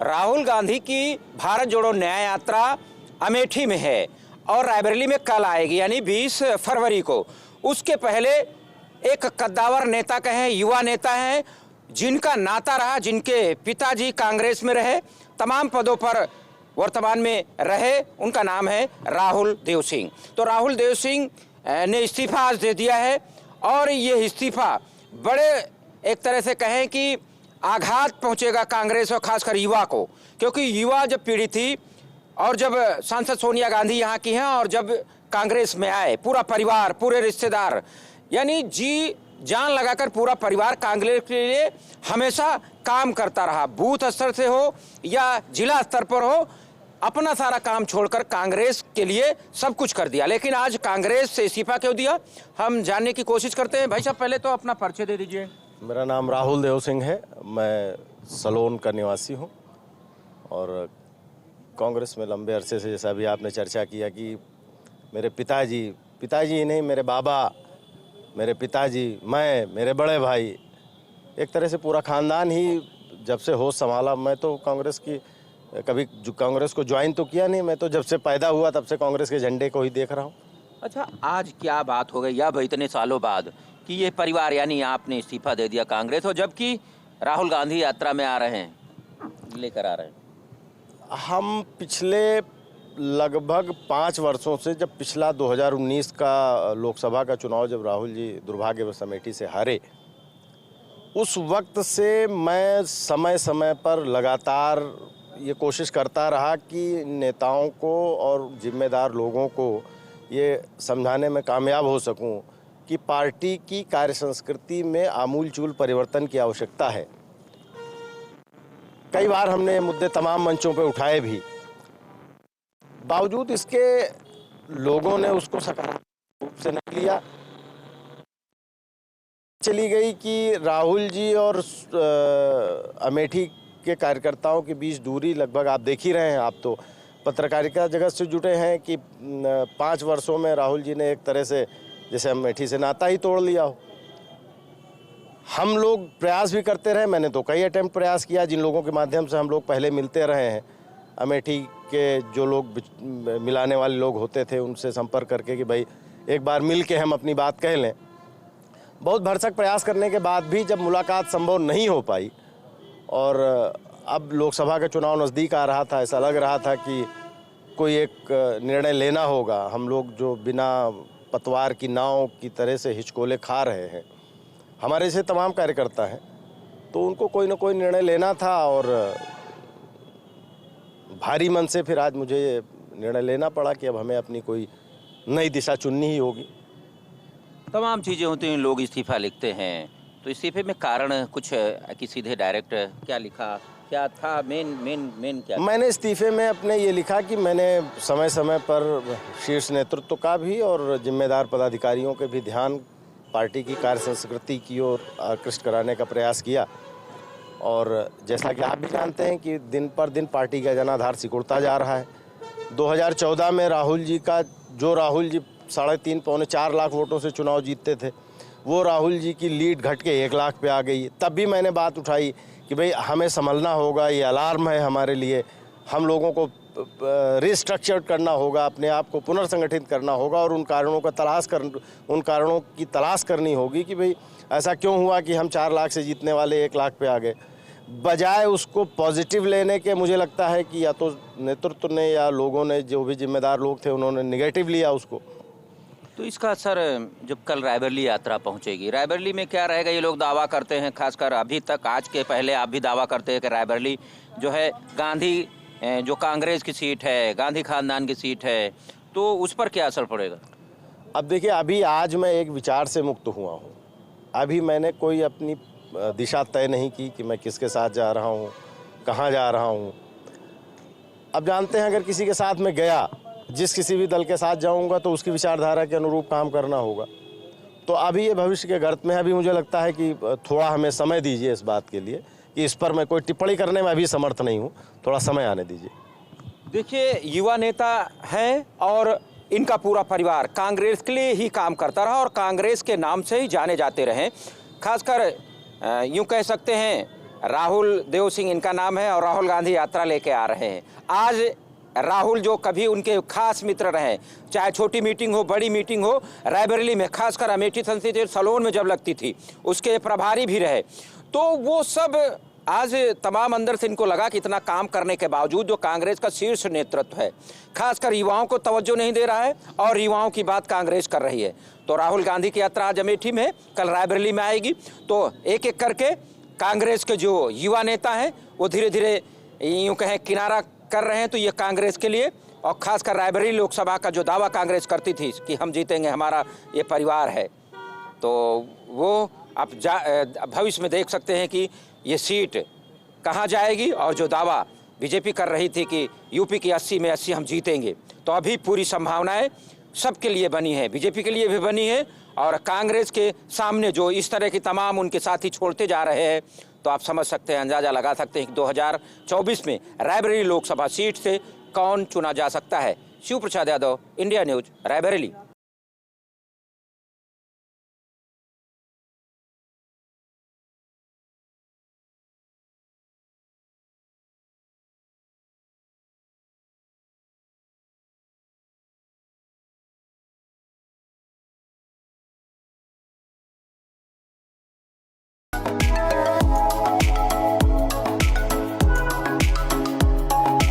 राहुल गांधी की भारत जोड़ो न्याय यात्रा अमेठी में है और रायबरेली में कल आएगी, यानी 20 फरवरी को। उसके पहले एक कद्दावर नेता कहें, युवा नेता हैं, जिनका नाता रहा, जिनके पिताजी कांग्रेस में रहे, तमाम पदों पर वर्तमान में रहे, उनका नाम है राहुल देव सिंह। तो राहुल देव सिंह ने इस्तीफा आज दे दिया है और ये इस्तीफा बड़े एक तरह से कहें कि आघात पहुंचेगा कांग्रेस और खासकर युवा को, क्योंकि युवा जब पीढ़ी थी और जब सांसद सोनिया गांधी यहाँ की हैं और जब कांग्रेस में आए, पूरा परिवार, पूरे रिश्तेदार, यानी जी जान लगाकर पूरा परिवार कांग्रेस के लिए हमेशा काम करता रहा। बूथ स्तर से हो या जिला स्तर पर हो, अपना सारा काम छोड़कर कांग्रेस के लिए सब कुछ कर दिया। लेकिन आज कांग्रेस से इस्तीफा क्यों दिया, हम जानने की कोशिश करते हैं। भाई साहब, पहले तो अपना परिचय दे दीजिए। मेरा नाम राहुल देव सिंह है, मैं सलोन का निवासी हूं और कांग्रेस में लंबे अरसे से, जैसा अभी आपने चर्चा किया कि मेरे पिताजी ही नहीं, मेरे बाबा, मेरे पिताजी, मैं, मेरे बड़े भाई, एक तरह से पूरा ख़ानदान ही जब से होश संभाला। मैं तो कांग्रेस की कभी कांग्रेस को ज्वाइन तो किया नहीं, मैं तो जब से पैदा हुआ तब से कांग्रेस के झंडे को ही देख रहा हूँ। अच्छा, आज क्या बात हो गई अब इतने सालों बाद कि ये परिवार यानी आपने इस्तीफा दे दिया कांग्रेस, और जबकि राहुल गांधी यात्रा में आ रहे हैं, लेकर आ रहे हैं? हम पिछले लगभग 5 वर्षों से, जब पिछला 2019 का लोकसभा का चुनाव जब राहुल जी दुर्भाग्यवश अमेठी से हारे, उस वक्त से मैं समय समय पर लगातार ये कोशिश करता रहा कि नेताओं को और जिम्मेदार लोगों को ये समझाने में कामयाब हो सकूं कि पार्टी की कार्य संस्कृति में आमूलचूल परिवर्तन की आवश्यकता है। कई बार हमने मुद्दे तमाम मंचों पे उठाए भी, बावजूद इसके लोगों ने उसको सकारात्मक रूप से नहीं लिया। चली गई कि राहुल जी और अमेठी के कार्यकर्ताओं के बीच दूरी लगभग आप देख ही रहे हैं। आप तो पत्रकारिता जगत से जुटे हैं कि 5 वर्षों में राहुल जी ने एक तरह से जैसे अमेठी से नाता ही तोड़ लिया हो। हम लोग प्रयास भी करते रहे, मैंने तो कई अटेम्प्ट प्रयास किया, जिन लोगों के माध्यम से हम लोग पहले मिलते रहे हैं, अमेठी के जो लोग मिलाने वाले लोग होते थे उनसे संपर्क करके कि भाई एक बार मिल के हम अपनी बात कह लें। बहुत भरसक प्रयास करने के बाद भी जब मुलाकात संभव नहीं हो पाई और अब लोकसभा का चुनाव नज़दीक आ रहा था, ऐसा लग रहा था कि कोई एक निर्णय लेना होगा। हम लोग जो बिना पतवार की नाव की तरह से हिचकोले खा रहे हैं, हमारे से तमाम कार्यकर्ता हैं, तो उनको कोई ना कोई निर्णय लेना था और भारी मन से फिर आज मुझे ये निर्णय लेना पड़ा कि अब हमें अपनी कोई नई दिशा चुननी ही होगी। तमाम चीज़ें होती हैं, लोग इस्तीफा लिखते हैं, तो इस्तीफे में कारण कुछ कि सीधे डायरेक्ट क्या लिखा, क्या था मेन क्या था? मैंने इस्तीफे में अपने ये लिखा कि मैंने समय समय पर शीर्ष नेतृत्व का भी और जिम्मेदार पदाधिकारियों के भी ध्यान पार्टी की कार्य संस्कृति की ओर आकृष्ट कराने का प्रयास किया। और जैसा कि आप भी जानते हैं कि दिन पर दिन पार्टी का जनाधार सिकुड़ता जा रहा है। 2014 में राहुल जी 3.5 पौने 4 लाख वोटों से चुनाव जीतते थे, वो राहुल जी की लीड घट के 1 लाख पे आ गई। तब भी मैंने बात उठाई कि भाई हमें संभलना होगा, ये अलार्म है हमारे लिए, हम लोगों को रिस्ट्रक्चर करना होगा, अपने आप को पुनर्संगठित करना होगा और उन कारणों की तलाश करनी होगी कि भाई ऐसा क्यों हुआ कि हम 4 लाख से जीतने वाले 1 लाख पे आ गए। बजाय उसको पॉजिटिव लेने के, मुझे लगता है कि या तो नेतृत्व ने या लोगों ने, जो भी जिम्मेदार लोग थे, उन्होंने निगेटिव लिया उसको। तो इसका असर जब कल रायबरेली यात्रा पहुंचेगी, रायबरेली में क्या रहेगा? ये लोग दावा करते हैं, खासकर अभी तक, आज के पहले आप भी दावा करते हैं कि रायबरेली जो है गांधी जो कांग्रेस की सीट है, गांधी खानदान की सीट है, तो उस पर क्या असर पड़ेगा? अब देखिए, अभी आज मैं एक विचार से मुक्त हुआ हूँ। अभी मैंने कोई अपनी दिशा तय नहीं की कि मैं किसके साथ जा रहा हूँ, कहाँ जा रहा हूँ। अब जानते हैं, अगर किसी के साथ मैं गया, किसी भी दल के साथ जाऊंगा तो उसकी विचारधारा के अनुरूप काम करना होगा। तो अभी ये भविष्य के गर्त में, अभी मुझे लगता है कि थोड़ा हमें समय दीजिए इस बात के लिए कि इस पर मैं कोई टिप्पणी करने में अभी समर्थ नहीं हूँ, थोड़ा समय आने दीजिए। देखिए, युवा नेता हैं और इनका पूरा परिवार कांग्रेस के लिए ही काम करता रहा और कांग्रेस के नाम से ही जाने जाते रहे। खासकर यूँ कह सकते हैं राहुल देव सिंह इनका नाम है और राहुल गांधी यात्रा लेके आ रहे हैं। आज राहुल जो कभी उनके खास मित्र रहे, चाहे छोटी मीटिंग हो बड़ी मीटिंग हो, रायबरेली में खासकर अमेठी संसदीय सलोन में जब लगती थी उसके प्रभारी भी रहे, तो वो सब आज तमाम अंदर से इनको लगा कि इतना काम करने के बावजूद जो कांग्रेस का शीर्ष नेतृत्व है खासकर युवाओं को तवज्जो नहीं दे रहा है और युवाओं की बात कांग्रेस कर रही है। तो राहुल गांधी की यात्रा आज अमेठी में, कल रायबरेली में आएगी। तो एक एक करके कांग्रेस के जो युवा नेता हैं वो धीरे धीरे यूँ कहें किनारा कर रहे हैं। तो ये कांग्रेस के लिए और खासकर रायबरेली लोकसभा का जो दावा कांग्रेस करती थी कि हम जीतेंगे, हमारा ये परिवार है, तो वो आप भविष्य में देख सकते हैं कि ये सीट कहाँ जाएगी। और जो दावा बीजेपी कर रही थी कि यूपी की 80 में 80 हम जीतेंगे, तो अभी पूरी संभावनाएं सबके लिए बनी है, बीजेपी के लिए भी बनी है। और कांग्रेस के सामने जो इस तरह की तमाम उनके साथी छोड़ते जा रहे हैं, तो आप समझ सकते हैं, अंदाजा लगा सकते हैं कि 2024 में रायबरेली लोकसभा सीट से कौन चुना जा सकता है। Shiv Prasad Yadav, India news, Raebareli.